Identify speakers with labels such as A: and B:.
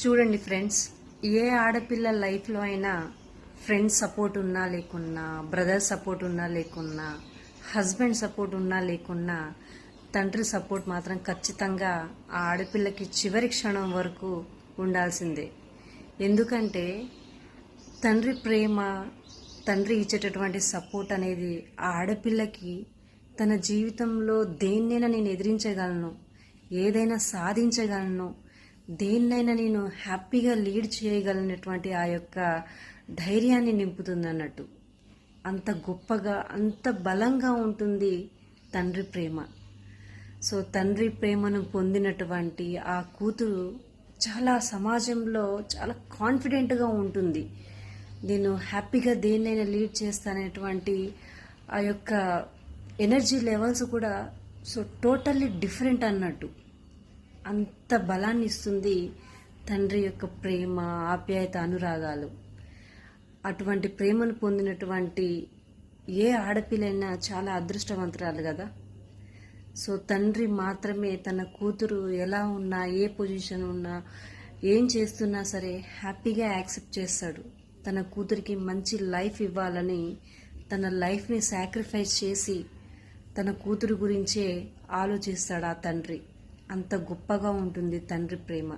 A: చూడండి ఫ్రెండ్స్, ఏ ఆడపిల్ల లైఫ్లో అయినా ఫ్రెండ్స్ సపోర్ట్ ఉన్నా లేకున్నా, బ్రదర్ సపోర్ట్ ఉన్నా లేకున్నా, హస్బెండ్ సపోర్ట్ ఉన్నా లేకున్నా, తండ్రి సపోర్ట్ మాత్రం ఖచ్చితంగా ఆ ఆడపిల్లకి చివరి క్షణం వరకు ఉండాల్సిందే. ఎందుకంటే తండ్రి ప్రేమ, తండ్రి ఇచ్చేటటువంటి సపోర్ట్ అనేది ఆ ఆడపిల్లకి తన జీవితంలో దేన్నైనా నేను ఎదిరించగలను, ఏదైనా సాధించగలను, దేన్నైనా నేను హ్యాపీగా లీడ్ చేయగలిగినటువంటి ఆ యొక్క ధైర్యాన్ని నింపుతుంది అన్నట్టు. అంత గొప్పగా, అంత బలంగా ఉంటుంది తండ్రి ప్రేమ. సో తండ్రి ప్రేమను పొందినటువంటి ఆ కూతురు చాలా సమాజంలో చాలా కాన్ఫిడెంట్గా ఉంటుంది. నేను హ్యాపీగా దేన్నైనా లీడ్ చేస్తాననేటువంటి ఆ యొక్క ఎనర్జీ లెవెల్స్ కూడా సో టోటల్లీ డిఫరెంట్ అన్నట్టు. అంత బలాన్ని ఇస్తుంది తండ్రి యొక్క ప్రేమ, ఆప్యాయత, అనురాగాలు. అటువంటి ప్రేమను పొందినటువంటి ఏ ఆడపిల్లైనా చాలా అదృష్టవంతురాలు కదా. సో తండ్రి మాత్రమే తన కూతురు ఎలా ఉన్నా, ఏ పొజిషన్ ఉన్నా, ఏం చేస్తున్నా సరే హ్యాపీగా యాక్సెప్ట్ చేస్తాడు. తన కూతురికి మంచి లైఫ్ ఇవ్వాలని తన లైఫ్ని సాక్రిఫైస్ చేసి తన కూతురు గురించే ఆలోచిస్తాడు ఆ తండ్రి. అంత గొప్పగా ఉంటుంది తండ్రి ప్రేమ.